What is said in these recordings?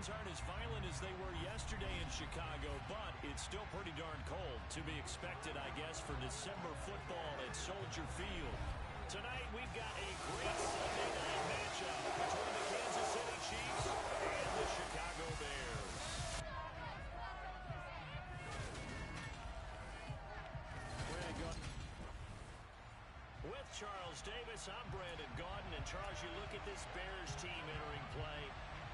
winds aren't as violent as they were yesterday in Chicago, but it's still pretty darn cold. To be expected, I guess, for December football at Soldier Field. Tonight, we've got a great Sunday night matchup between the Kansas City Chiefs and the Chicago Bears. With Charles Davis, I'm Brandon Gaudin. And Charles, you look at this Bears team entering play.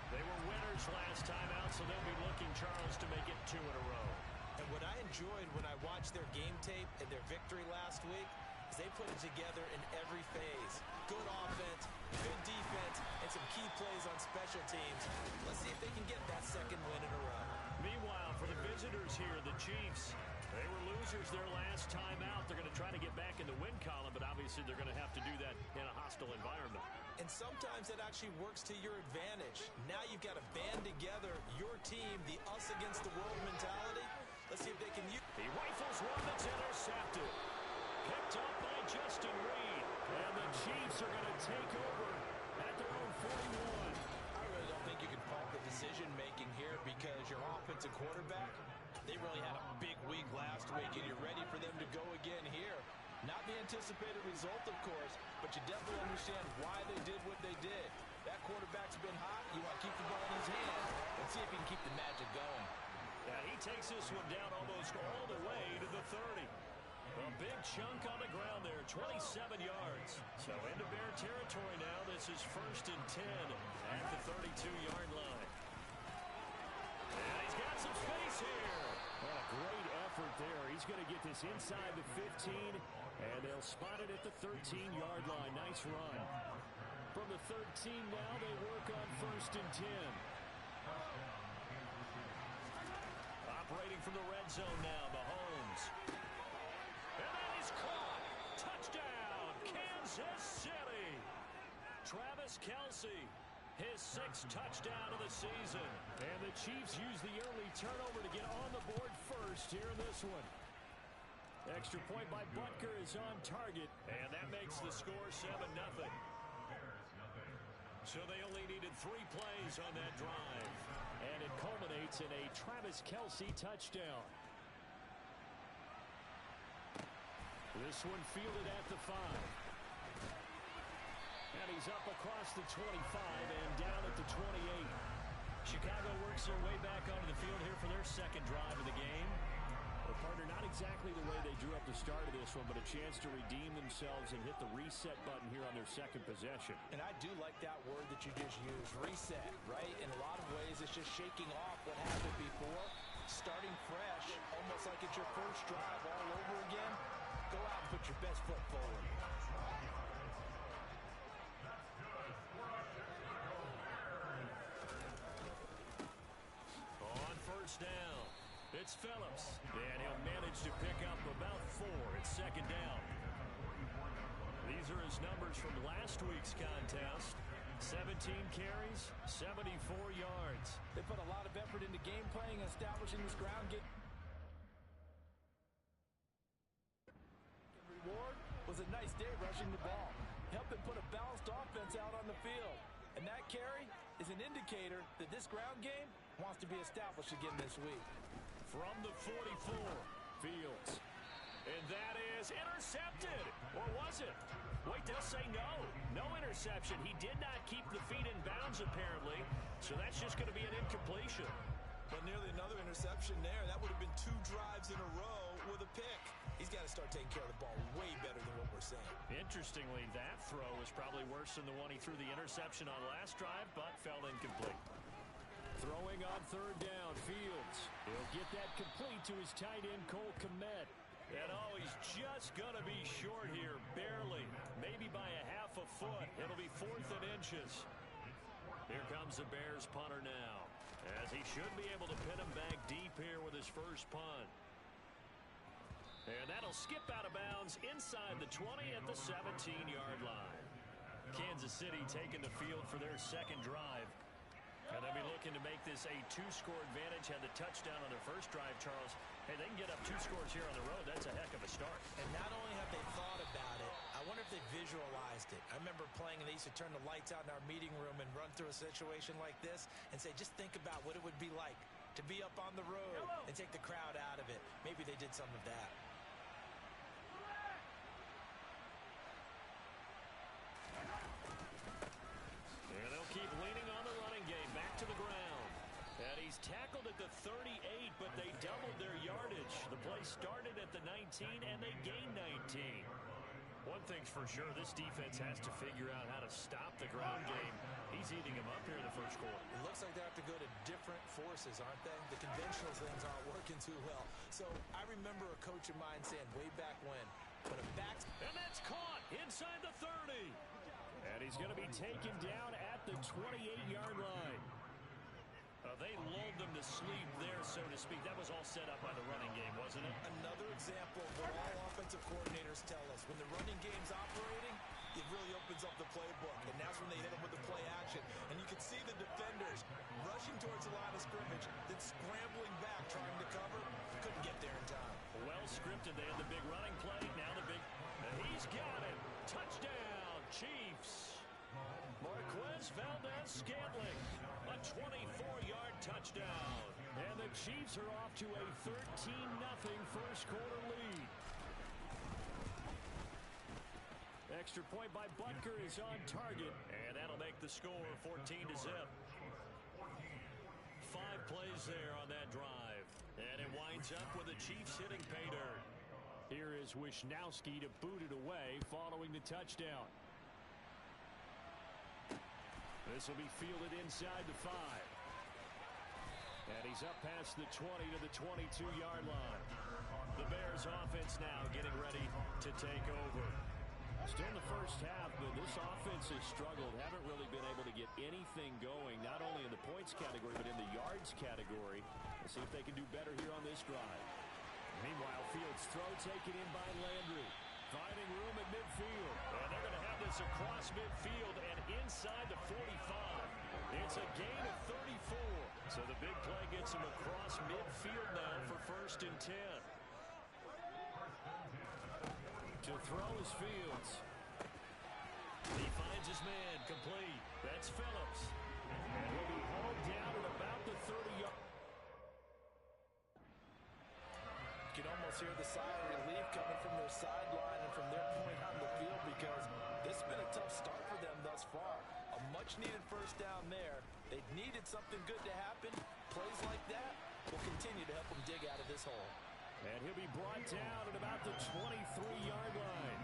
They were winners last time out, so they'll be looking, Charles, to make it 2 in a row. And what I enjoyed when I watched their game tape and their victory last week is they put it together in every phase. Good offense, good defense, and some key plays on special teams. Let's see if they can get that second win in a row. Meanwhile, for the visitors here, the Chiefs, they were losers their last time out. They're going to try to get back in the win column, but obviously they're going to have to do that in a hostile environment. And sometimes that actually works to your advantage. Now you've got to band together your team, the us against the world mentality. Let's see if they can use. He rifles one that's intercepted. Picked up by Justin Reed. And the Chiefs are going to take over at their own 41. I really don't think you can fault the decision-making here because your offensive quarterback, they really had a big week last week, and you're ready for them to go again here. Not the anticipated result, of course, but you definitely understand why they did what they did. That quarterback's been hot. You want to keep the ball in his hand and see if he can keep the magic going. Yeah, he takes this one down almost all the way to the 30. A big chunk on the ground there, 27 yards. So into Bear territory now. This is 1st and 10 at the 32-yard line. And he's got some space here. What a great effort there. He's going to get this inside the 15, and they'll spot it at the 13-yard line. Nice run. From the 13 now, they work on 1st and 10. Operating from the red zone now, Mahomes. And then he's caught. Touchdown, Kansas City. Travis Kelce, his 6th touchdown of the season. And the Chiefs use the early turnover to get on the board first here in this one. Extra point by Butker is on target. And that makes the score 7-0. So they only needed 3 plays on that drive. And it culminates in a Travis Kelce touchdown. This one fielded at the 5. And he's up across the 25 and down at the 28. Chicago works their way back onto the field here for their 2nd drive of the game. Well, partner, not exactly the way they drew up the start of this one, but a chance to redeem themselves and hit the reset button here on their 2nd possession. And I do like that word that you just used, reset, right? In a lot of ways, it's just shaking off what happened before, starting fresh, almost like it's your first drive all over again. Go out and put your best foot forward. On 1st down, it's Phillips. And he'll manage to pick up about 4. It's 2nd down. These are his numbers from last week's contest. 17 carries, 74 yards. They put a lot of effort into game playing, establishing this ground game. Reward was a nice day rushing the ball. Helped them put a balanced offense out on the field. And that carry is an indicator that this ground game wants to be established again this week. From the 44, Fields. And that is intercepted. Or was it? Wait, they'll say no. No interception. He did not keep the feet in bounds, apparently. So that's just going to be an incompletion. But nearly another interception there. That would have been 2 drives in a row with a pick. He's got to start taking care of the ball way better than what we're saying. Interestingly, that throw was probably worse than the one he threw the interception on last drive, but fell incomplete. Throwing on 3rd down, Fields. He'll get that complete to his tight end, Cole Kmet. And oh, he's just going to be short here, barely. Maybe by a half a foot. It'll be 4th and inches. Here comes the Bears punter now, as he should be able to pin him back deep here with his first punt. And that'll skip out of bounds inside the 20 at the 17-yard line. Kansas City taking the field for their 2nd drive. And they'll be looking to make this a 2-score advantage. Had the touchdown on their first drive, Charles. Hey, they can get up 2 scores here on the road. That's a heck of a start. And not only have they thought about it, I wonder if they visualized it. I remember playing and they used to turn the lights out in our meeting room and run through a situation like this and say, just think about what it would be like to be up on the road and take the crowd out of it. Maybe they did some of that. And they'll keep leaning on the running game. Back to the ground. And he's tackled at the 38, but they doubled their yardage. The play started at the 19, and they gained 19. One thing's for sure, this defense has to figure out how to stop the ground game. He's eating them up here in the first quarter. It looks like they have to go to different forces, aren't they? The conventional things aren't working too well. So I remember a coach of mine saying way back when, but a back... And that's caught inside the 30. And he's going to be taken down at the 28-yard line. They lulled them to sleep there, so to speak. That was all set up by the running game, wasn't it? Another example of what all offensive coordinators tell us. When the running game's operating, it really opens up the playbook. And that's when they hit them with the play action. And you can see the defenders rushing towards the line of scrimmage, then scrambling back, trying to cover. Couldn't get there in time. Well scripted. They had the big running play. Now the big... He's got it. Touchdown, Chiefs. Marquez Valdes-Scantling. A 24-yard touchdown. And the Chiefs are off to a 13-0 first quarter lead. Extra point by Butker is on target. And that'll make the score 14-0. 5 plays there on that drive. And it winds up with the Chiefs hitting pay dirt. Here is Wisnowski to boot it away following the touchdown. This will be fielded inside the 5. And he's up past the 20 to the 22-yard line. The Bears offense now getting ready to take over. Still in the first half, but this offense has struggled. Haven't really been able to get anything going, not only in the points category, but in the yards category. Let's see if they can do better here on this drive. Meanwhile, Fields' throw taken in by Landry. Finding room at midfield. And they're going to have this across midfield and inside the 45. It's a gain of 34. So the big play gets him across midfield now for 1st and 10. To throw is Fields. He finds his man complete. That's Phillips. And he'll be hauled down at about the 30-yard. You can almost hear the sigh of relief coming from their sideline and from their point on the field because this has been a tough start for them thus far. A much-needed first down there. They've needed something good to happen. Plays like that will continue to help them dig out of this hole. And he'll be brought down at about the 23-yard line.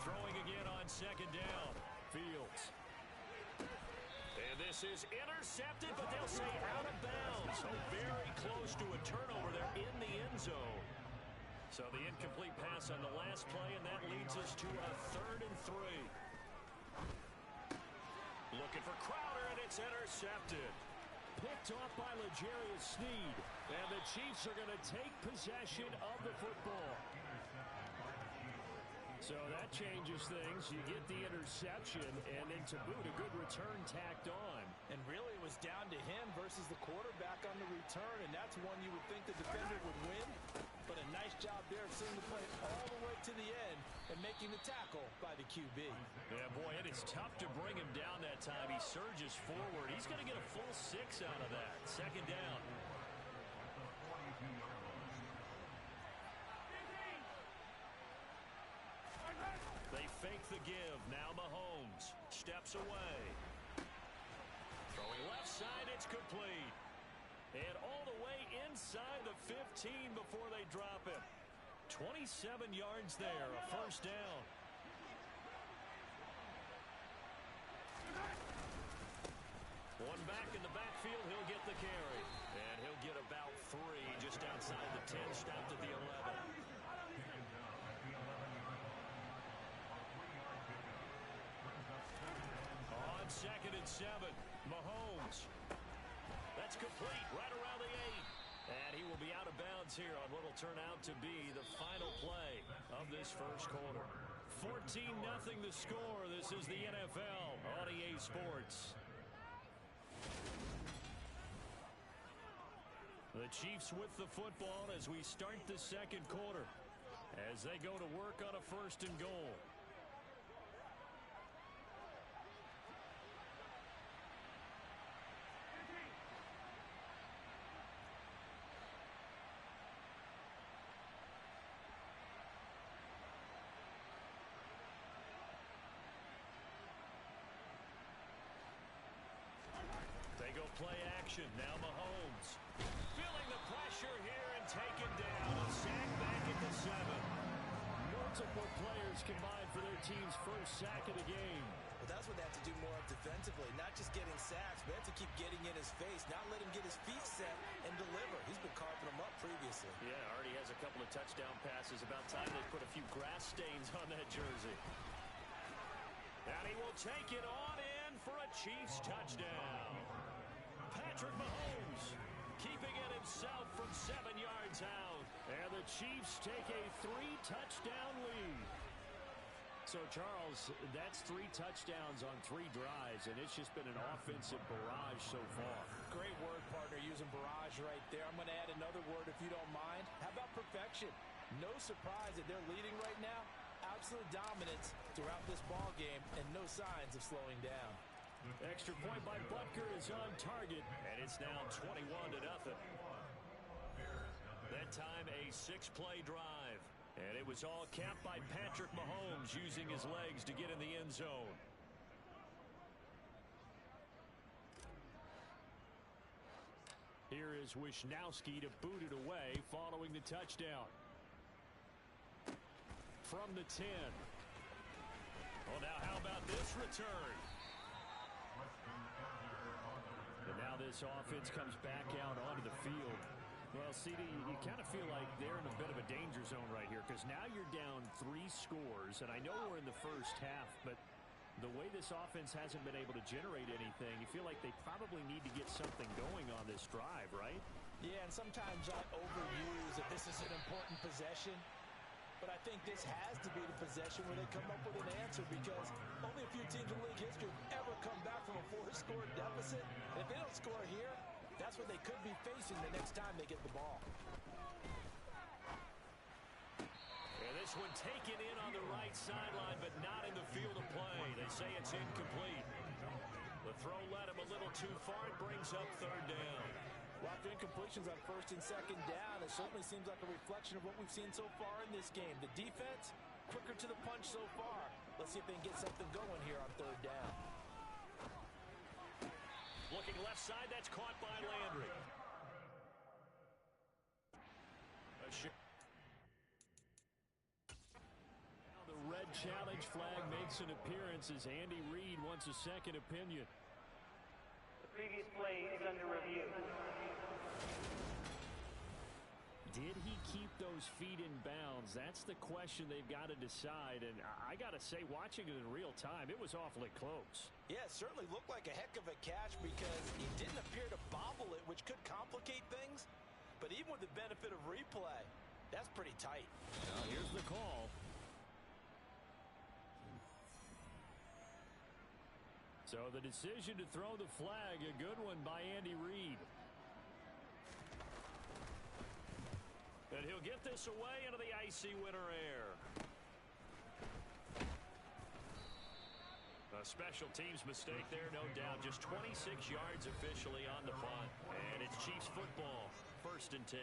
Throwing again on 2nd down. Fields. And this is intercepted, but they'll say out of bounds. So very close to a turnover there in the end zone. So the incomplete pass on the last play, and that leads us to a 3rd and 3. Looking for Crowder, and it's intercepted. Picked off by L'Jarius Sneed. And the Chiefs are going to take possession of the football. So that changes things. You get the interception, and then to boot, a good return tacked on. And really, it was down to him versus the quarterback on the return, and that's one you would think the defender would win. But a nice job there of seeing the play all the way to the end and making the tackle by the QB. Yeah, boy, it is tough to bring him down that time. He surges forward. He's going to get a full 6 out of that. 2nd down. They fake the give. Now Mahomes steps away. Throwing left side, it's complete. And all the way inside the 15 before they drop him. 27 yards there, a 1st down. One back in the backfield, he'll get the carry. And he'll get about 3 just outside the 10, stopped at the 11. On 2nd and 7, Mahomes. That's complete, right around the 8. And he will be out of bounds here on what will turn out to be the final play of this first quarter. 14-0 the score. This is the NFL on EA Sports. The Chiefs with the football as we start the second quarter, as they go to work on a 1st and goal. They go play action. Now Mahomes. Feeling the pressure here and taken down. A sack back at the 7. Multiple players combined for their team's first sack of the game. Well, that's what they have to do more of defensively. Not just getting sacks, but they have to keep getting in his face. Not let him get his feet set and deliver. He's been carving them up previously. Yeah, already has a couple of touchdown passes. About time they put a few grass stains on that jersey. And he will take it on in for a Chiefs touchdown. Patrick Mahomes keeping it himself from 7 yards out. And the Chiefs take a 3-touchdown lead. So, Charles, that's 3 touchdowns on 3 drives, and it's just been an offensive barrage so far. Great word, partner, using barrage right there. I'm going to add another word if you don't mind. How about perfection? No surprise that they're leading right now. Absolute dominance throughout this ball game and no signs of slowing down. Extra point by Butker is on target, and it's now 21-0. That time a 6-play drive, and it was all capped by Patrick Mahomes using his legs to get in the end zone. Here is Wisnowski to boot it away following the touchdown. From the 10. Well, now how about this return? And now this offense comes back out onto the field. Well, CD, you kind of feel like they're in a bit of a danger zone right here because now you're down 3 scores, and I know we're in the first half, but the way this offense hasn't been able to generate anything, you feel like they probably need to get something going on this drive, right? Yeah, and sometimes I overuse that this is an important possession. But I think this has to be the possession where they come up with an answer because only a few teams in league history have ever come back from a 4-score deficit. And if they don't score here, that's what they could be facing the next time they get the ball. And this one taken in on the right sideline, but not in the field of play. They say it's incomplete. The throw led him a little too far. It brings up 3rd down. Well, after incompletions on 1st and 2nd down, it certainly seems like a reflection of what we've seen so far in this game. The defense, quicker to the punch so far. Let's see if they can get something going here on 3rd down. Looking left side, that's caught by Landry. Now the red challenge flag makes an appearance as Andy Reid wants a second opinion. The previous play is under review. Did he keep those feet in bounds? That's the question they've got to decide. And I got to say, watching it in real time, it was awfully close. Yeah, it certainly looked like a heck of a catch because he didn't appear to bobble it, which could complicate things. But even with the benefit of replay, that's pretty tight. Now here's the call. So the decision to throw the flag, a good one by Andy Reid. And he'll get this away into the icy winter air. A special teams mistake there, no doubt. Just 26 yards officially on the punt. And it's Chiefs football, 1st and 10.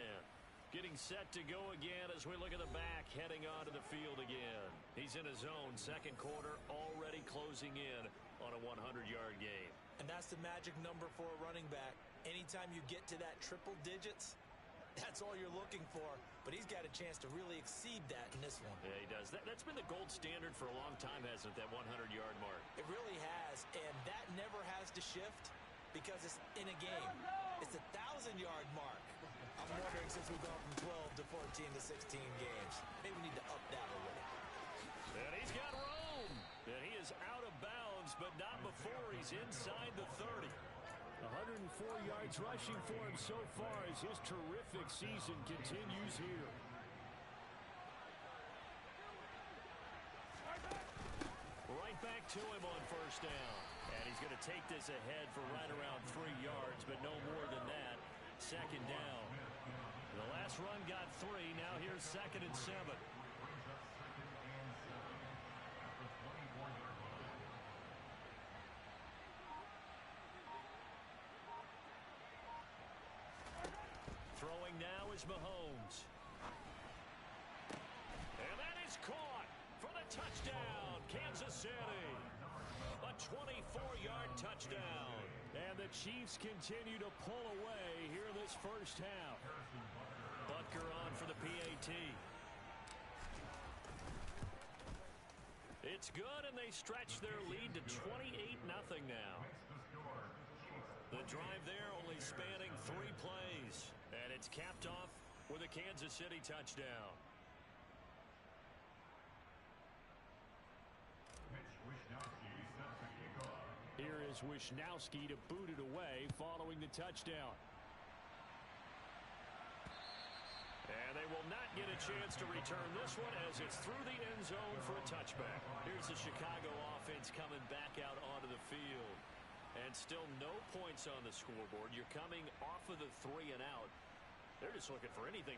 Getting set to go again as we look at the back, heading onto the field again. He's in a zone, 2nd quarter, already closing in on a 100-yard game. And that's the magic number for a running back. Anytime you get to that triple digits, that's all you're looking for. But he's got a chance to really exceed that in this one. Yeah, he does. That's been the gold standard for a long time, hasn't it, that 100-yard mark? It really has, and that never has to shift because it's in a game. It's a 1,000-yard mark. I'm wondering, since we've gone from 12 to 14 to 16 games, maybe we need to up that a little. And he's got room. And he is out of bounds, but not before he's inside the 30. 104 yards rushing for him so far as his terrific season continues here. Right back to him on 1st down. And he's going to take this ahead for right around 3 yards, but no more than that. 2nd down. The last run got 3. Now here's 2nd and 7. Throwing now is Mahomes. And that is caught for the touchdown, Kansas City. A 24-yard touchdown. And the Chiefs continue to pull away here this first half. Butker on for the PAT. It's good, and they stretch their lead to 28-0 now. The drive there only spanning 3 plays. And it's capped off with a Kansas City touchdown. Here is Wishnowski to boot it away following the touchdown. And they will not get a chance to return this one as it's through the end zone for a touchback. Here's the Chicago offense coming back out onto the field. And still no points on the scoreboard. You're coming off of the 3 and out. They're just looking for anything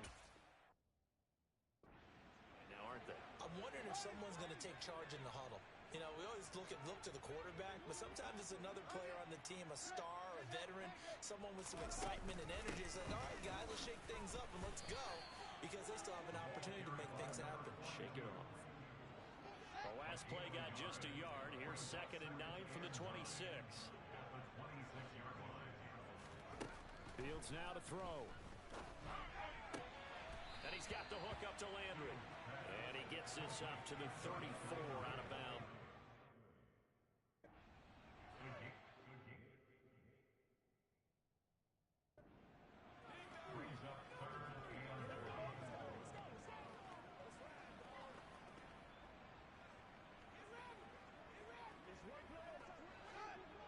now, aren't they? I'm wondering if someone's going to take charge in the huddle. You know, we always look to the quarterback, but sometimes it's another player on the team, a star, a veteran, someone with some excitement and energy. It's like, all right, guys, let's shake things up and let's go, because they still have an opportunity to make things happen. Shake it off. The last play got just a yard. Here's 2nd and 9 from the 26. Fields now to throw. And he's got the hook up to Landry. And he gets this up to the 34 out of bounds.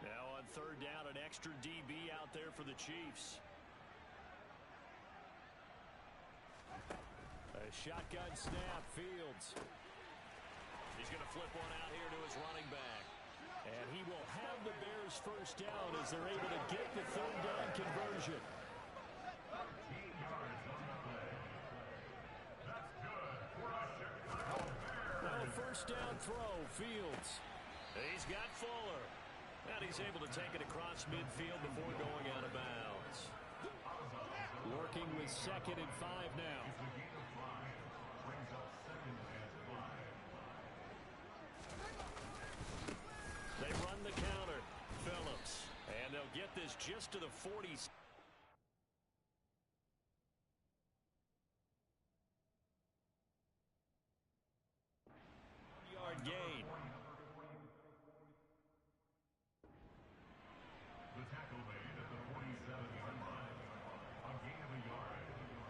Now on 3rd down, an extra DB out there for the Chiefs. A shotgun snap, Fields. He's going to flip one out here to his running back. And he will have the Bears first down as they're able to get the 3rd down conversion. Now a first down throw, Fields. He's got Fuller. And he's able to take it across midfield before going out of bounds. Working with 2nd and 5 now. They run the counter. Phillips. And they'll get this just to the 40. Yard gain. The tackle made at the 47-yard line. A gain of a yard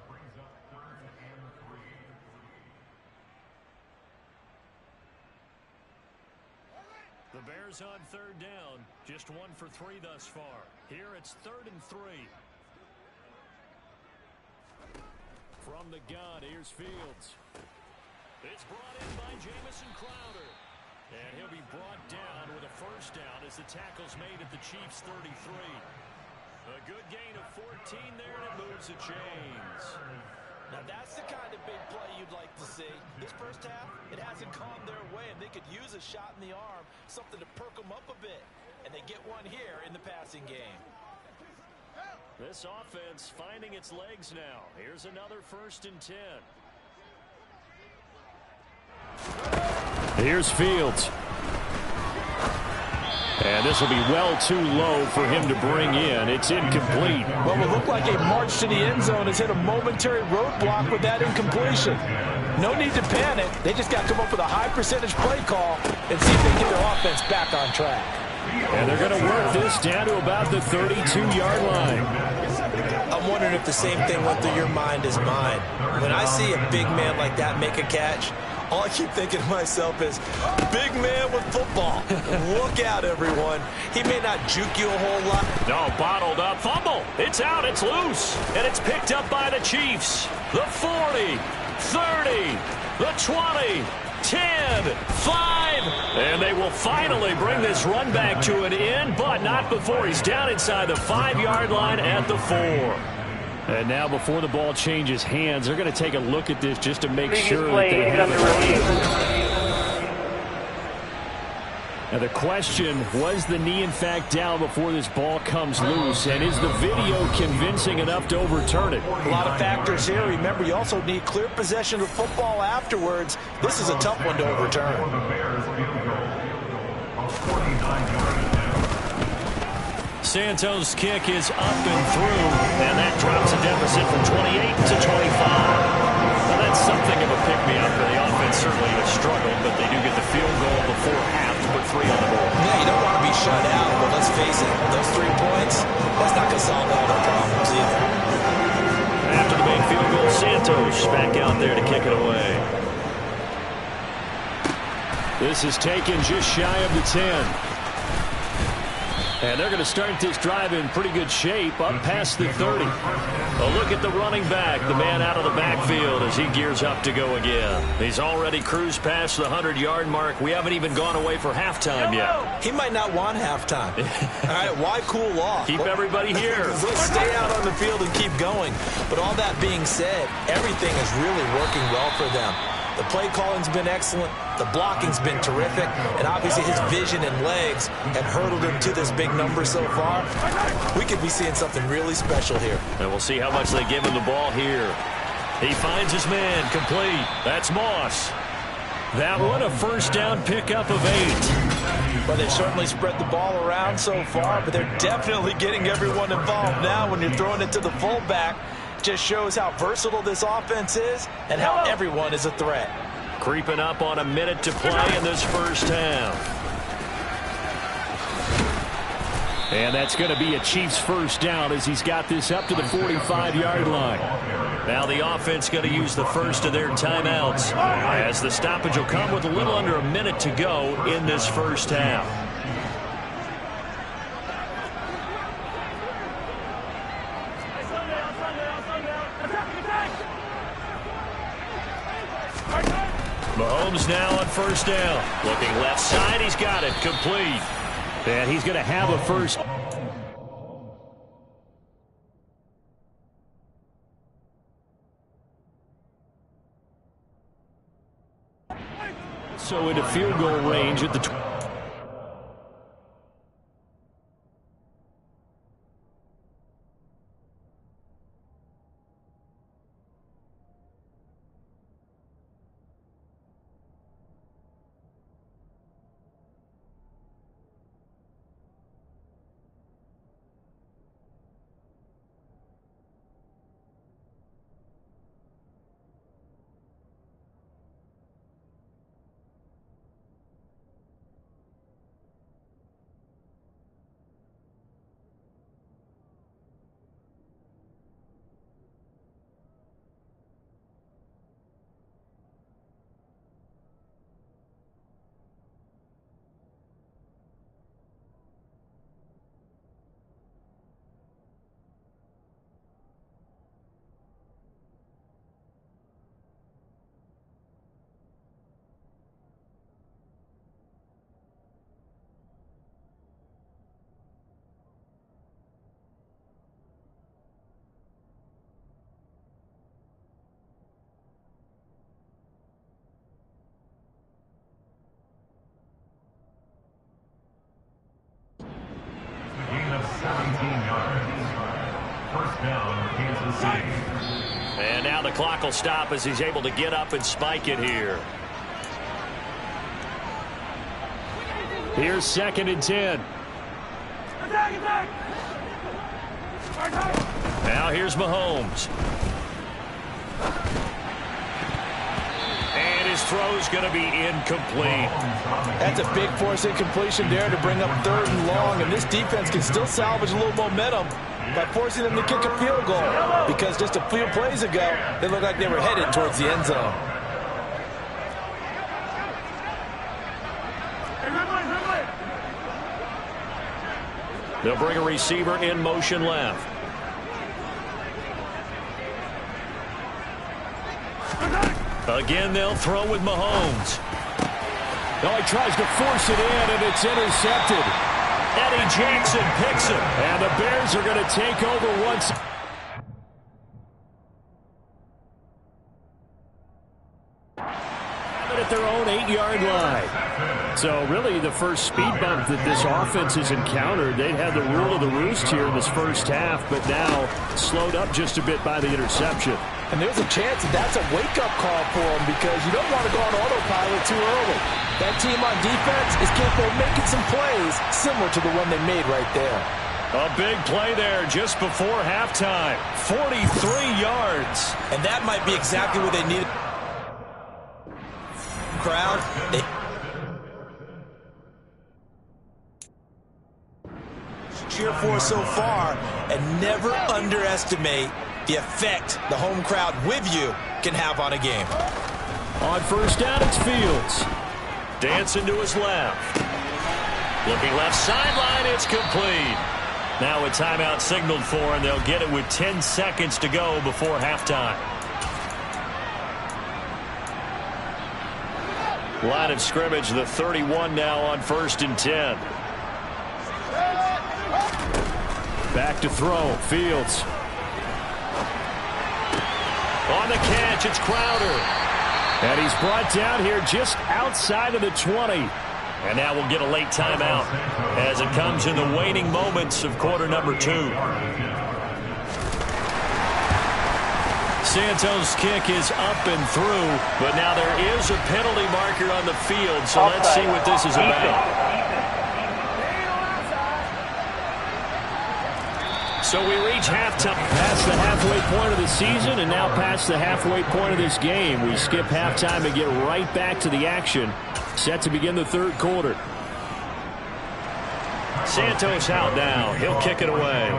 brings up 3rd and 3. The Bears on 3rd down. Just 1 for 3 thus far. Here it's 3rd and 3. From the gun, here's Fields. It's brought in by Jamison Crowder. And he'll be brought down with a first down as the tackle's made at the Chiefs' 33. A good gain of 14 there, and it moves the chains. Now, that's the kind of big play you'd like to see. This first half, it hasn't gone their way, and they could use a shot in the arm, something to perk them up a bit. And they get one here in the passing game. This offense finding its legs now. Here's another 1st and 10. Here's Fields. And this will be well too low for him to bring in. It's incomplete. Well, it looked like a march to the end zone has hit a momentary roadblock with that incompletion. No need to panic. They just got to come up with a high percentage play call and see if they can get their offense back on track. And they're going to work this down to about the 32-yard line. I'm wondering if the same thing went through your mind as mine. When I see a big man like that make a catch, all I keep thinking to myself is, big man with football. Look out, everyone. He may not juke you a whole lot. No, bottled up. Fumble. It's out. It's loose. And it's picked up by the Chiefs. The 40, 30, the 20, 10, 5. And they will finally bring this run back to an end, but not before he's down inside the 5-yard line at the 4. And now before the ball changes hands, they're going to take a look at this just to make sure that play they is have under it. review. Now the question, was the knee in fact down before this ball comes loose? And is the video convincing enough to overturn it? A lot of factors here. Remember, you also need clear possession of football afterwards. This is a tough one to overturn. For the Bears, field goal of 49 yards. Santos' kick is up and through, and that drops a deficit from 28 to 25. Now that's something of a pick-me-up for the offense. Certainly has struggled, but they do get the field goal before half to put 3 on the board. Yeah, you don't want to be shut out, but let's face it, those 3 points, that's not going to solve all their problems either. After the main field goal, Santos back out there to kick it away. This is taken just shy of the 10. And they're going to start this drive in pretty good shape, up past the 30. A look at the running back, the man out of the backfield as he gears up to go again. He's already cruised past the 100-yard mark. We haven't even gone away for halftime yet. He might not want halftime. All right, why cool off? Keep everybody here. Let's stay out on the field and keep going. But all that being said, everything is really working well for them. The play calling's been excellent. The blocking's been terrific. And obviously his vision and legs have hurdled him to this big number so far. We could be seeing something really special here. And we'll see how much they give him the ball here. He finds his man, complete. That's Moss. That one, a first down pickup of 8. Well, they've certainly spread the ball around so far, but they're definitely getting everyone involved now when you're throwing it to the fullback. Just shows how versatile this offense is and how everyone is a threat. Creeping up on a minute to play in this first half. And that's going to be a Chiefs first down as he's got this up to the 45-yard line. Now the offense going to use the first of their timeouts as the stoppage will come with a little under a minute to go in this first half. Mahomes now on first down. Looking left side, he's got it, complete. And he's going to have a first. So into field goal range at the Gain of 17 yards. First down, Kansas City. And now the clock will stop as he's able to get up and spike it here. Here's 2nd and 10. Now here's Mahomes. And his throw's going to be incomplete. That's a big force incompletion there to bring up 3rd and long, and this defense can still salvage a little momentum by forcing them to kick a field goal, because just a few plays ago, they looked like they were headed towards the end zone. They'll bring a receiver in motion left. Again, they'll throw with Mahomes. Oh, he tries to force it in, and it's intercepted. Eddie Jackson picks it, and the Bears are going to take over once. at their own 8-yard line. So really the first speed bump that this offense has encountered, they had the rule of the roost here in this first half, but now slowed up just a bit by the interception. And there's a chance that that's a wake-up call for them because you don't want to go on autopilot too early. That team on defense is capable of making some plays similar to the one they made right there. A big play there just before halftime. 43 yards. And that might be exactly what they needed. Crowd, cheer for so far, and never underestimate the effect the home crowd with you can have on a game. On first down, it's Fields. Dancing to his left. Looking left sideline, it's complete. Now a timeout signaled for, and they'll get it with 10 seconds to go before halftime. Line of scrimmage, the 31 now on 1st and 10. Back to throw, Fields. On the catch, it's Crowder. And he's brought down here just outside of the 20. And now we'll get a late timeout as it comes in the waning moments of quarter number 2. Santos' kick is up and through, but now there is a penalty marker on the field, so let's see what this is about. So we reach halftime. Past the halfway point of the season and now past the halfway point of this game. We skip halftime and get right back to the action. Set to begin the third quarter. Santos out now. He'll kick it away.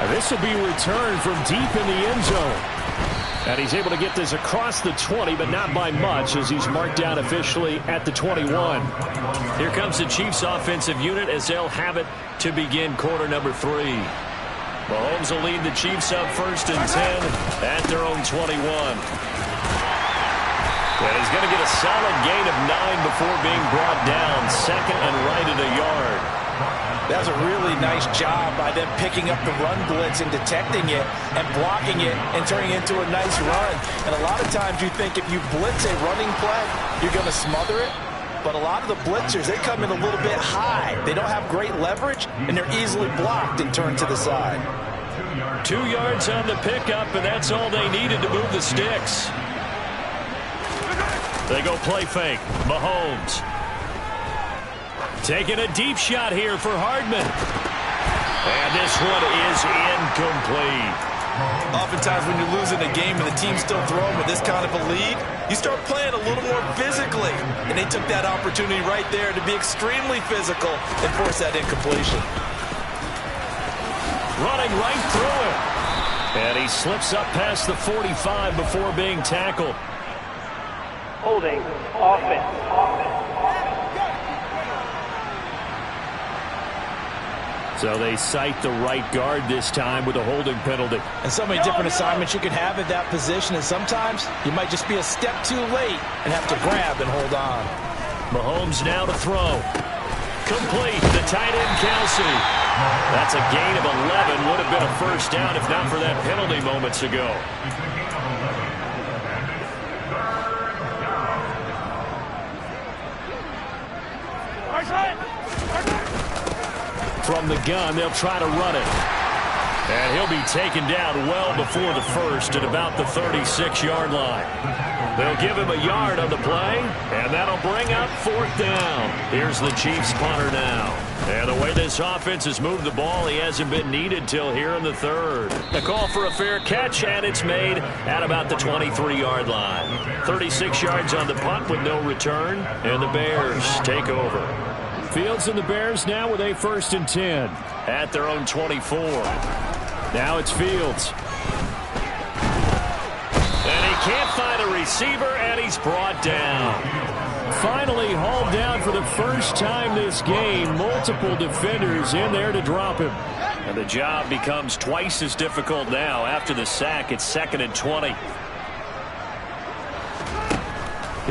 This will be returned from deep in the end zone. And he's able to get this across the 20, but not by much as he's marked down officially at the 21. Here comes the Chiefs offensive unit as they'll have it to begin quarter number 3. Mahomes will lead the Chiefs up 1st and 10 at their own 21. And he's going to get a solid gain of 9 before being brought down. 2nd and right at a yard. That was a really nice job by them picking up the run blitz and detecting it and blocking it and turning it into a nice run. And a lot of times you think if you blitz a running play, you're going to smother it. But a lot of the blitzers, they come in a little bit high. They don't have great leverage, and they're easily blocked and turned to the side. 2 yards on the pickup, and that's all they needed to move the sticks. They go play fake. Mahomes. Taking a deep shot here for Hardman. And this one is incomplete. Oftentimes when you're losing a game and the team's still throwing with this kind of a lead, you start playing a little more physically. And they took that opportunity right there to be extremely physical and force that incompletion. Running right through it. And he slips up past the 45 before being tackled. Holding offense. So they cite the right guard this time with a holding penalty. And so many different assignments you can have at that position, and sometimes you might just be a step too late and have to grab and hold on. Mahomes now to throw. Complete. The tight end, Kelsey. That's a gain of 11. Would have been a first down if not for that penalty moments ago. From the gun, they'll try to run it. And he'll be taken down well before the first at about the 36-yard line. They'll give him a yard on the play, and that'll bring up 4th down. Here's the Chiefs punter now. And the way this offense has moved the ball, he hasn't been needed till here in the 3rd. A call for a fair catch, and it's made at about the 23-yard line. 36 yards on the punt with no return, and the Bears take over. Fields and the Bears now with a 1st and 10 at their own 24. Now it's Fields. And he can't find a receiver, and he's brought down. Finally hauled down for the first time this game. Multiple defenders in there to drop him. And the job becomes twice as difficult now after the sack. It's 2nd and 20.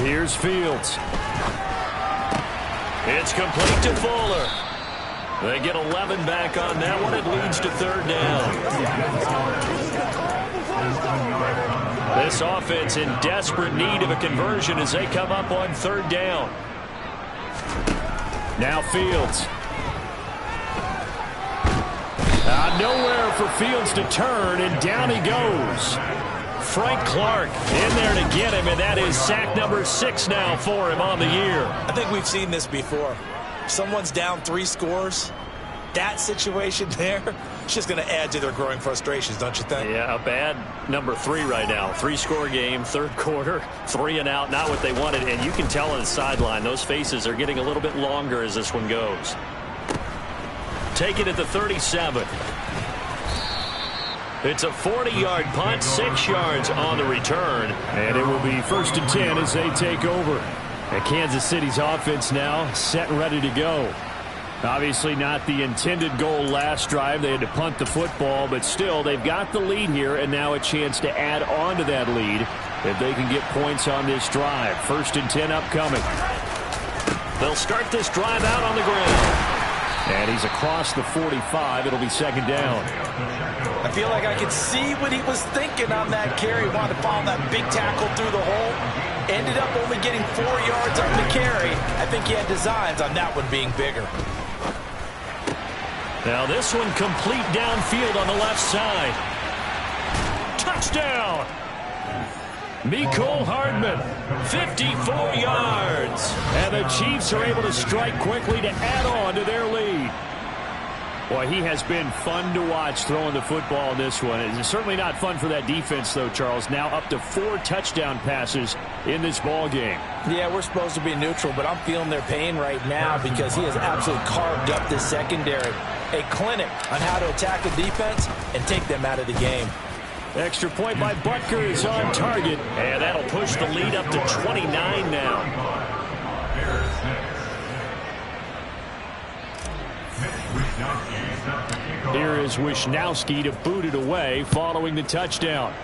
Here's Fields. It's complete to Fuller. They get 11 back on that one. It leads to 3rd down. This offense in desperate need of a conversion as they come up on 3rd down. Now Fields. Nowhere for Fields to turn, and down he goes. Frank Clark in there to get him, and that is sack number 6 now for him on the year. I think we've seen this before. Someone's down 3 scores. That situation there, it's just going to add to their growing frustrations, don't you think? Yeah, a bad number 3 right now. 3-score game, 3rd quarter, 3 and out, not what they wanted. And you can tell on the sideline, those faces are getting a little bit longer as this one goes. Take it at the 37. It's a 40-yard punt, 6 yards on the return. And it will be 1st and 10 as they take over. And Kansas City's offense now set and ready to go. Obviously not the intended goal last drive. They had to punt the football, but still they've got the lead here and now a chance to add on to that lead if they can get points on this drive. 1st and 10 upcoming. They'll start this drive out on the ground. And he's across the 45. It'll be 2nd down. I feel like I could see what he was thinking on that carry. Wanted to follow that big tackle through the hole. Ended up only getting 4 yards on the carry. I think he had designs on that one being bigger. Now this one complete downfield on the left side. Touchdown! Mecole Hardman, 54 yards. And the Chiefs are able to strike quickly to add on to their lead. Boy, he has been fun to watch throwing the football in this one. It's certainly not fun for that defense, though, Charles. Now up to 4 touchdown passes in this ball game. Yeah, we're supposed to be neutral, but I'm feeling their pain right now because he has absolutely carved up this secondary. A clinic on how to attack a defense and take them out of the game. Extra point by Butker is on target, and that'll push the lead up to 29 now. Here is Wishnowsky to boot it away following the touchdown.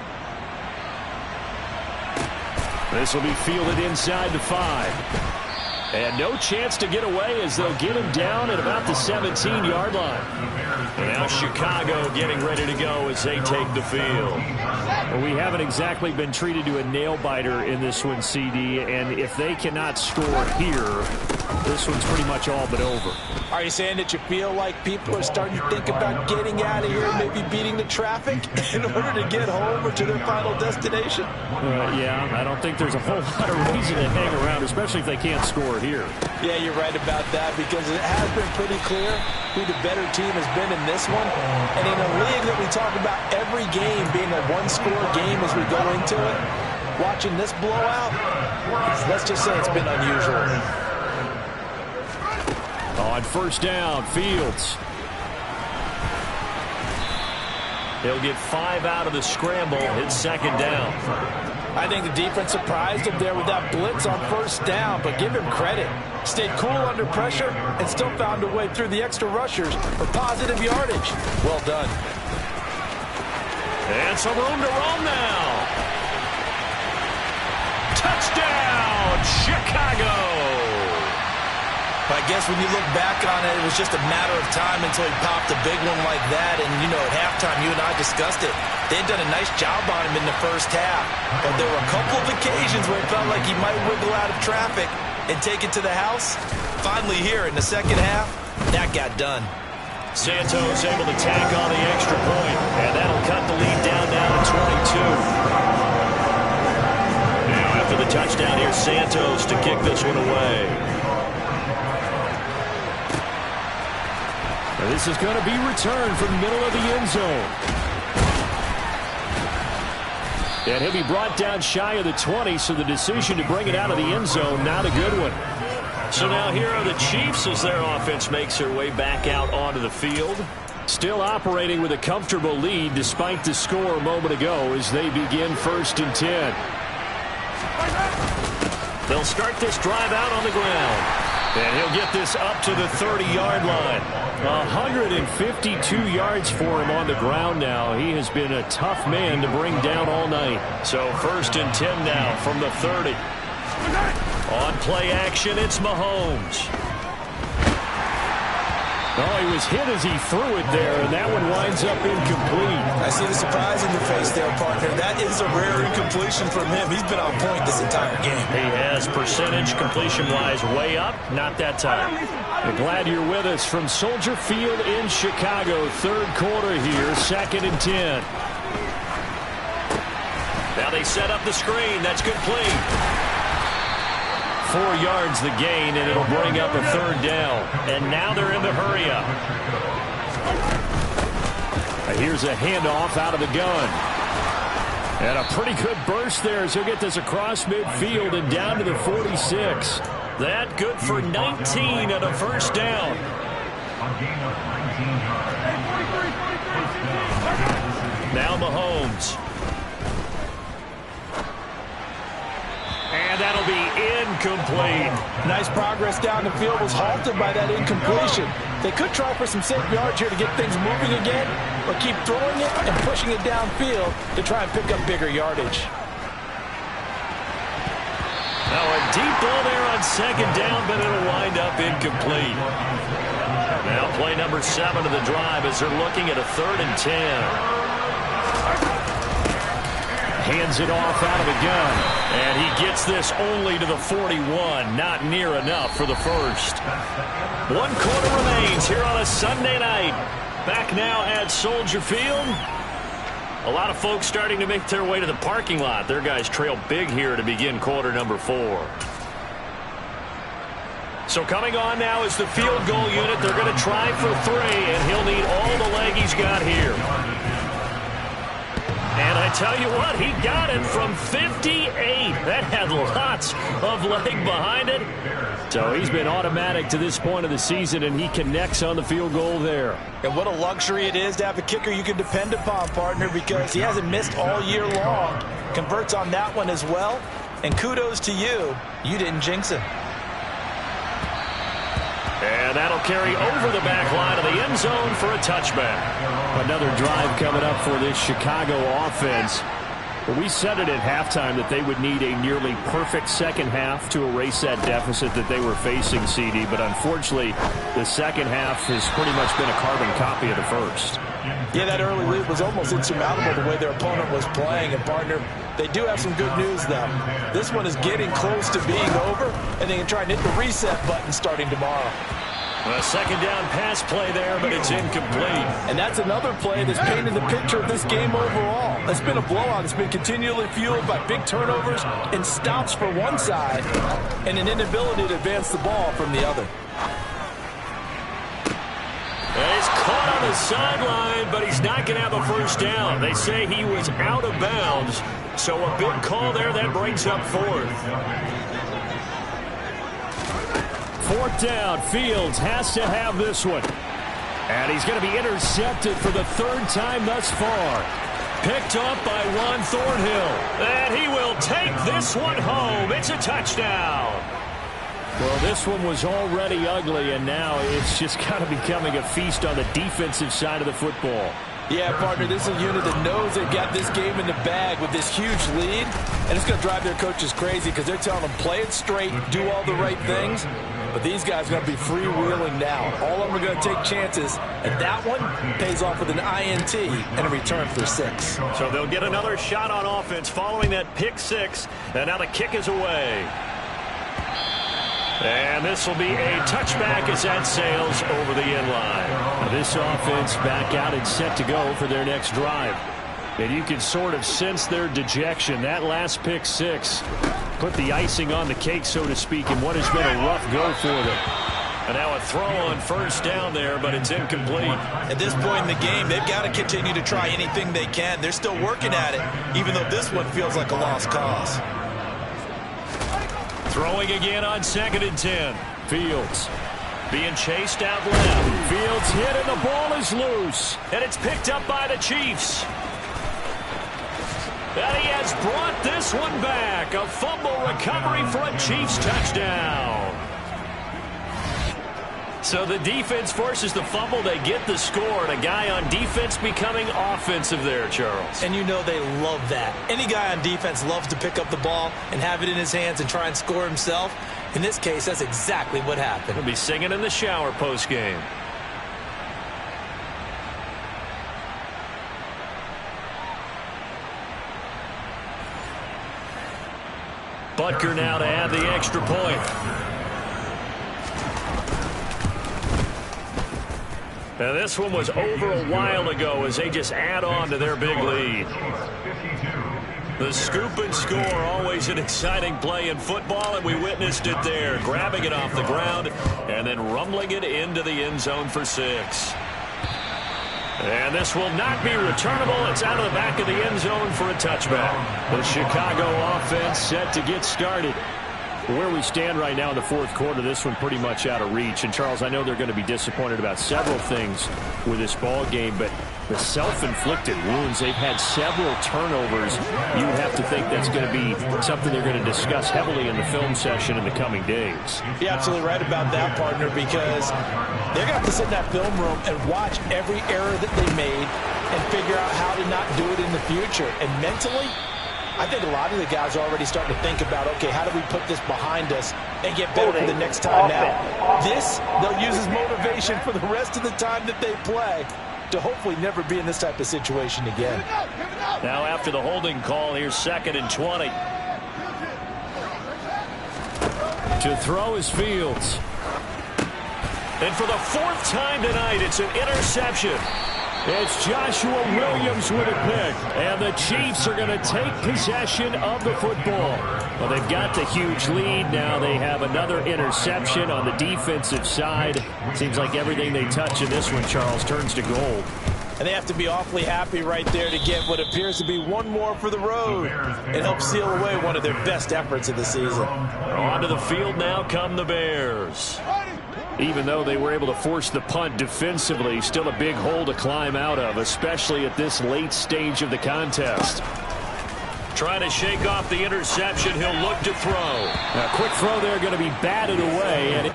This will be fielded inside the 5. And no chance to get away as they'll get him down at about the 17-yard line. And now Chicago getting ready to go as they take the field. Well, we haven't exactly been treated to a nail-biter in this one, CD. And if they cannot score here, this one's pretty much all but over. Are you saying that you feel like people are starting to think about getting out of here, maybe beating the traffic in order to get home or to their final destination? Yeah, I don't think there's a whole lot of reason to hang around, especially if they can't score here. Yeah, you're right about that because it has been pretty clear who the better team has been in this one. And in a league that we talk about every game being a one-score game as we go into it, watching this blowout, let's just say it's been unusual. On 1st down, Fields. He'll get 5 out of the scramble. It's 2nd down. I think the defense surprised him there with that blitz on 1st down, but give him credit. Stayed cool under pressure and still found a way through the extra rushers for positive yardage. Well done. And some room to roam now. Touchdown, Chicago! I guess when you look back on it, it was just a matter of time until he popped a big one like that. And, you know, at halftime, you and I discussed it. They had done a nice job on him in the 1st half. But there were a couple of occasions where it felt like he might wiggle out of traffic and take it to the house. Finally here in the 2nd half, that got done. Santos able to tack on the extra point. And that'll cut the lead down now to 22. Now after the touchdown, here's Santos to kick this one away. This is going to be returned from the middle of the end zone. And he'll be brought down shy of the 20, so the decision to bring it out of the end zone, not a good one. So now here are the Chiefs as their offense makes their way back out onto the field. Still operating with a comfortable lead despite the score a moment ago as they begin 1st and 10. They'll start this drive out on the ground. And he'll get this up to the 30-yard line. 152 yards for him on the ground now. He has been a tough man to bring down all night. So 1st and 10 now from the 30. On play action, it's Mahomes. Oh, he was hit as he threw it there, and that one winds up incomplete. I see the surprise in your face there, partner. That is a rare incompletion from him. He's been on point this entire game. He has percentage completion-wise way up, not that time. I'm glad you're with us from Soldier Field in Chicago. Third quarter here, 2nd and 10. Now they set up the screen. That's complete. 4 yards the gain, and it'll bring up a 3rd down. And now they're in the hurry-up. Here's a handoff out of the gun. And a pretty good burst there as he'll get this across midfield and down to the 46. That good for 19 and a 1st down. Now Mahomes. And that'll be incomplete. Nice progress down the field was halted by that incompletion. They could try for some safe yards here to get things moving again, or keep throwing it and pushing it downfield to try and pick up bigger yardage. Now a deep ball there on 2nd down, but it'll wind up incomplete. Now play number 7 of the drive as they're looking at a 3rd and 10. Hands it off out of the gun. And he gets this only to the 41. Not near enough for the 1st. 1 quarter remains here on a Sunday night. Back now at Soldier Field. A lot of folks starting to make their way to the parking lot. Their guys trail big here to begin quarter number 4. So coming on now is the field goal unit. They're going to try for 3, and he'll need all the leg he's got here. And I tell you what, he got it from 58. That had lots of leg behind it. So he's been automatic to this point of the season, and he connects on the field goal there. And what a luxury it is to have a kicker you can depend upon, partner, because he hasn't missed all year long. Converts on that one as well. And kudos to you. You didn't jinx him. And that'll carry over the back line of the end zone for a touchback. Another drive coming up for this Chicago offense. Well, we said it at halftime that they would need a nearly perfect second half to erase that deficit that they were facing, CD. But unfortunately, the second half has pretty much been a carbon copy of the first. Yeah, that early lead was almost insurmountable the way their opponent was playing. And, partner, they do have some good news, though. This one is getting close to being over, and they can try and hit the reset button starting tomorrow. A 2nd down pass play there, but it's incomplete. And that's another play that's painted the picture of this game overall. It's been a blowout. It's been continually fueled by big turnovers and stops for one side and an inability to advance the ball from the other. He's caught on the sideline, but he's not going to have a 1st down. They say he was out of bounds, so a big call there that brings up 4th. 4th down. Fields has to have this one. And he's going to be intercepted for the 3rd time thus far. Picked up by Juan Thornhill. And he will take this one home. It's a touchdown. Well, this one was already ugly, and now it's just kind of becoming a feast on the defensive side of the football. Yeah, partner, this is a unit that knows they've got this game in the bag with this huge lead, and it's going to drive their coaches crazy because they're telling them play it straight, do all the right things, but these guys are going to be freewheeling now. All of them are going to take chances, and that one pays off with an INT and a return for 6. So they'll get another shot on offense following that pick 6, and now the kick is away. And this will be a touchback as that sails over the end line. Now this offense back out and set to go for their next drive. And you can sort of sense their dejection. That last pick 6 put the icing on the cake, so to speak, in what has been a rough go for them. And now a throw on 1st down there, but it's incomplete. At this point in the game, they've got to continue to try anything they can. They're still working at it, even though this one feels like a lost cause. Throwing again on 2nd and 10. Fields being chased out left. Fields hit and the ball is loose. And it's picked up by the Chiefs. And he has brought this one back. A fumble recovery for a Chiefs touchdown. So the defense forces the fumble. They get the score. And a guy on defense becoming offensive there, Charles. And you know they love that. Any guy on defense loves to pick up the ball and have it in his hands and try and score himself. In this case, that's exactly what happened. He'll be singing in the shower post-game. Butker now to add the extra point. Now this one was over a while ago as they just add on to their big lead. The scoop and score, always an exciting play in football, and we witnessed it there, grabbing it off the ground and then rumbling it into the end zone for 6. And this will not be returnable. It's out of the back of the end zone for a touchback. The Chicago offense set to get started. Where we stand right now in the fourth quarter, this one pretty much out of reach. And, Charles, I know they're going to be disappointed about several things with this ball game, but the self-inflicted wounds, they've had several turnovers. You have to think that's going to be something they're going to discuss heavily in the film session in the coming days. You're absolutely right about that, partner, because they're going to have to sit in that film room and watch every error that they made and figure out how to not do it in the future. And mentally, I think a lot of the guys are already starting to think about, okay, how do we put this behind us and get better for the next time now? This, they'll use as motivation for the rest of the time that they play to hopefully never be in this type of situation again. Now after the holding call, here's 2nd and 20. To throw is Fields. And for the 4th time tonight, it's an interception. It's Joshua Williams with a pick, and the Chiefs are going to take possession of the football. Well, they've got the huge lead. Now they have another interception on the defensive side. Seems like everything they touch in this one, Charles, turns to gold. And they have to be awfully happy right there to get what appears to be one more for the road and help seal away one of their best efforts of the season. Onto the field now come the Bears. Even though they were able to force the punt defensively, still a big hole to climb out of, especially at this late stage of the contest. Trying to shake off the interception, he'll look to throw. A quick throw there, going to be batted away. And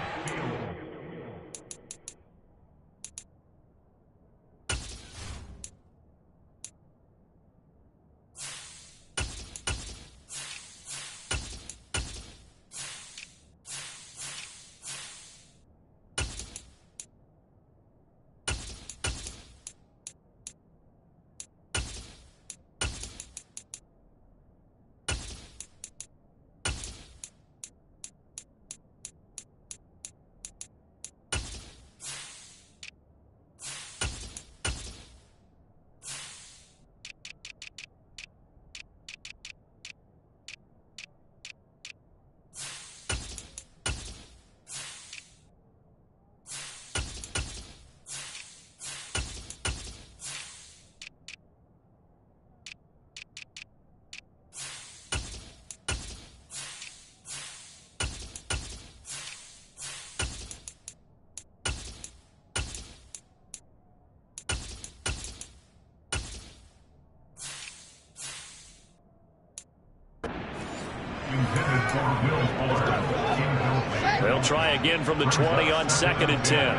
they'll try again from the 20 on 2nd and 10.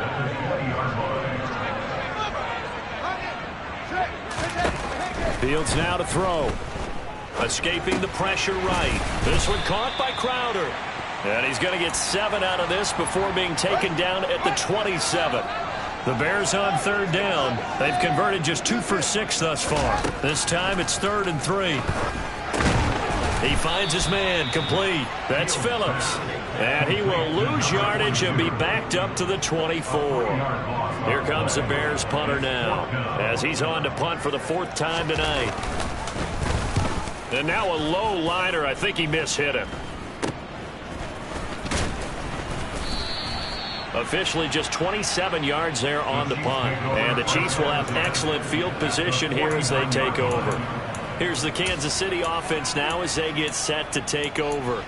Fields now to throw. Escaping the pressure right. This one caught by Crowder. And he's going to get 7 out of this before being taken down at the 27. The Bears on 3rd down. They've converted just 2 for 6 thus far. This time it's 3rd and 3. He finds his man, complete. That's Phillips. And he will lose yardage and be backed up to the 24. Here comes the Bears punter now, as he's on to punt for the 4th time tonight. And now a low liner. I think he mishit him. Officially just 27 yards there on the punt. And the Chiefs will have excellent field position here as they take over. Here's the Kansas City offense now as they get set to take over.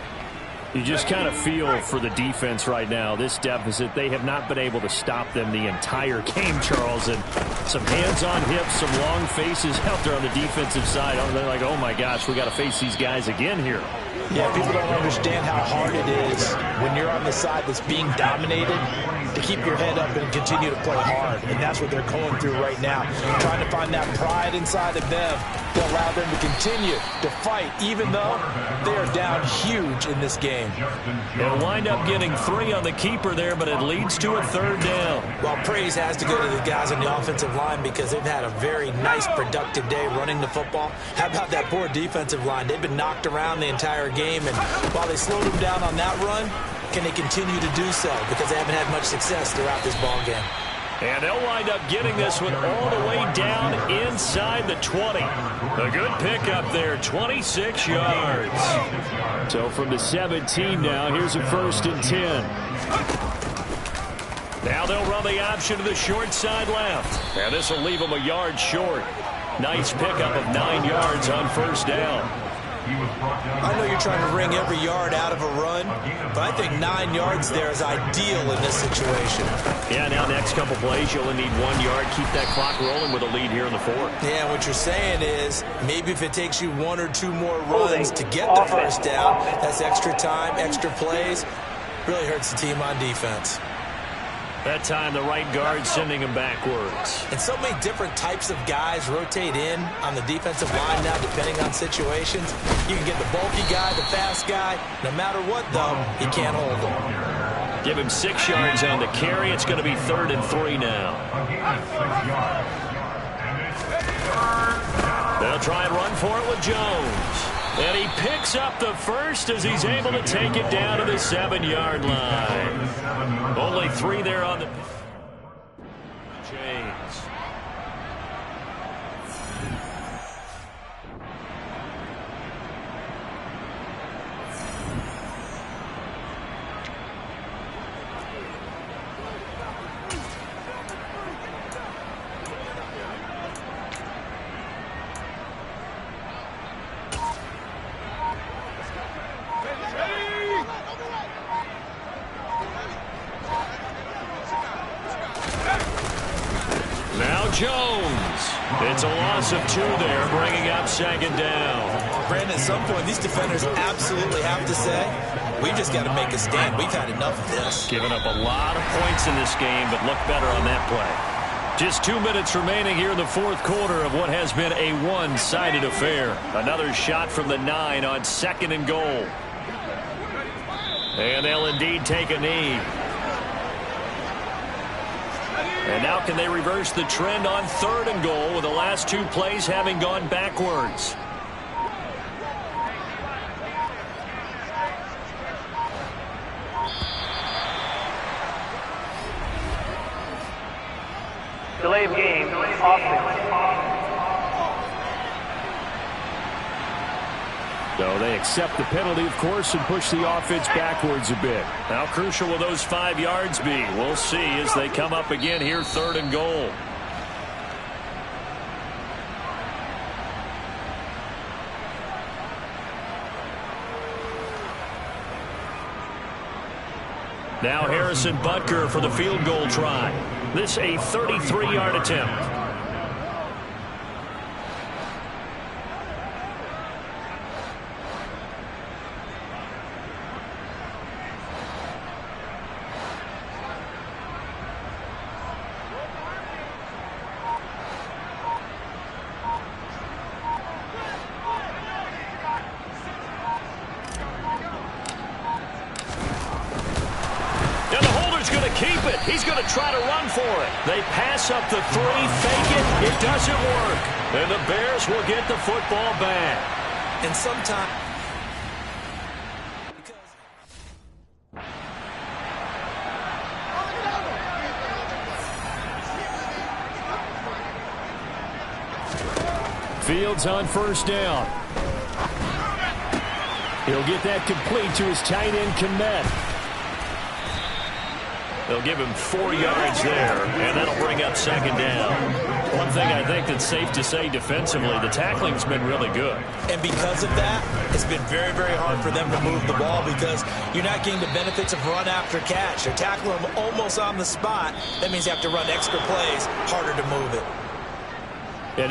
You just kind of feel for the defense right now. This deficit, they have not been able to stop them the entire game, Charles. And some hands on hips, some long faces out there on the defensive side. They're like, oh, my gosh, we got to face these guys again here. Yeah, people don't understand how hard it is when you're on the side that's being dominated to keep your head up and continue to play hard. And that's what they're going through right now, trying to find that pride inside of them to allow them to continue to fight, even though they are down huge in this game. They'll wind up getting 3 on the keeper there, but it leads to a 3rd down. Well, praise has to go to the guys on the offensive line because they've had a very nice, productive day running the football. How about that poor defensive line? They've been knocked around the entire game. And while they slowed them down on that run, can they continue to do so? Because they haven't had much success throughout this ball game. And they'll wind up getting this one all the way down inside the 20. A good pickup there, 26 yards. So from the 17 now, here's a 1st and 10. Now they'll run the option to the short side left. And this will leave them a yard short. Nice pickup of 9 yards on 1st down. I know you're trying to wring every yard out of a run, but I think 9 yards there is ideal in this situation. Yeah, now next couple plays, you'll only need 1 yard. Keep that clock rolling with a lead here in the 4th. Yeah, what you're saying is maybe if it takes you 1 or 2 more runs to get the 1st down, that's extra time, extra plays. Really hurts the team on defense. That time, the right guard sending him backwards. And so many different types of guys rotate in on the defensive line now, depending on situations. You can get the bulky guy, the fast guy. No matter what, though, you can't hold him. Give him 6 yards on the carry. It's going to be 3rd and 3 now. They'll try and run for it with Jones. And he picks up the 1st as he's able to take it down to the 7-yard line. Only 3 there on the James. Jones. It's a loss of 2 there, bringing up 2nd down. Brandon, at some point, these defenders absolutely have to say, we've just got to make a stand. We've had enough of this. Giving up a lot of points in this game, but look better on that play. Just 2 minutes remaining here in the 4th quarter of what has been a one-sided affair. Another shot from the 9 on 2nd and goal. And they'll indeed take a knee. And now can they reverse the trend on 3rd and goal with the last 2 plays having gone backwards? Delay of game, offense. So they accept the penalty, of course, and push the offense backwards a bit. How crucial will those 5 yards be? We'll see as they come up again here, 3rd and goal. Now Harrison Butker for the field goal try. This a 33-yard attempt. Keep it. He's going to try to run for it. They pass up the 3, fake it. It doesn't work. And the Bears will get the football back. And sometimes... Fields on 1st down. He'll get that complete to his tight end, Kmet. They'll give him 4 yards there, and that'll bring up 2nd down. One thing I think that's safe to say defensively, the tackling's been really good. And because of that, it's been very, very hard for them to move the ball because you're not getting the benefits of run after catch. They're tackling them almost on the spot. That means you have to run extra plays, harder to move it.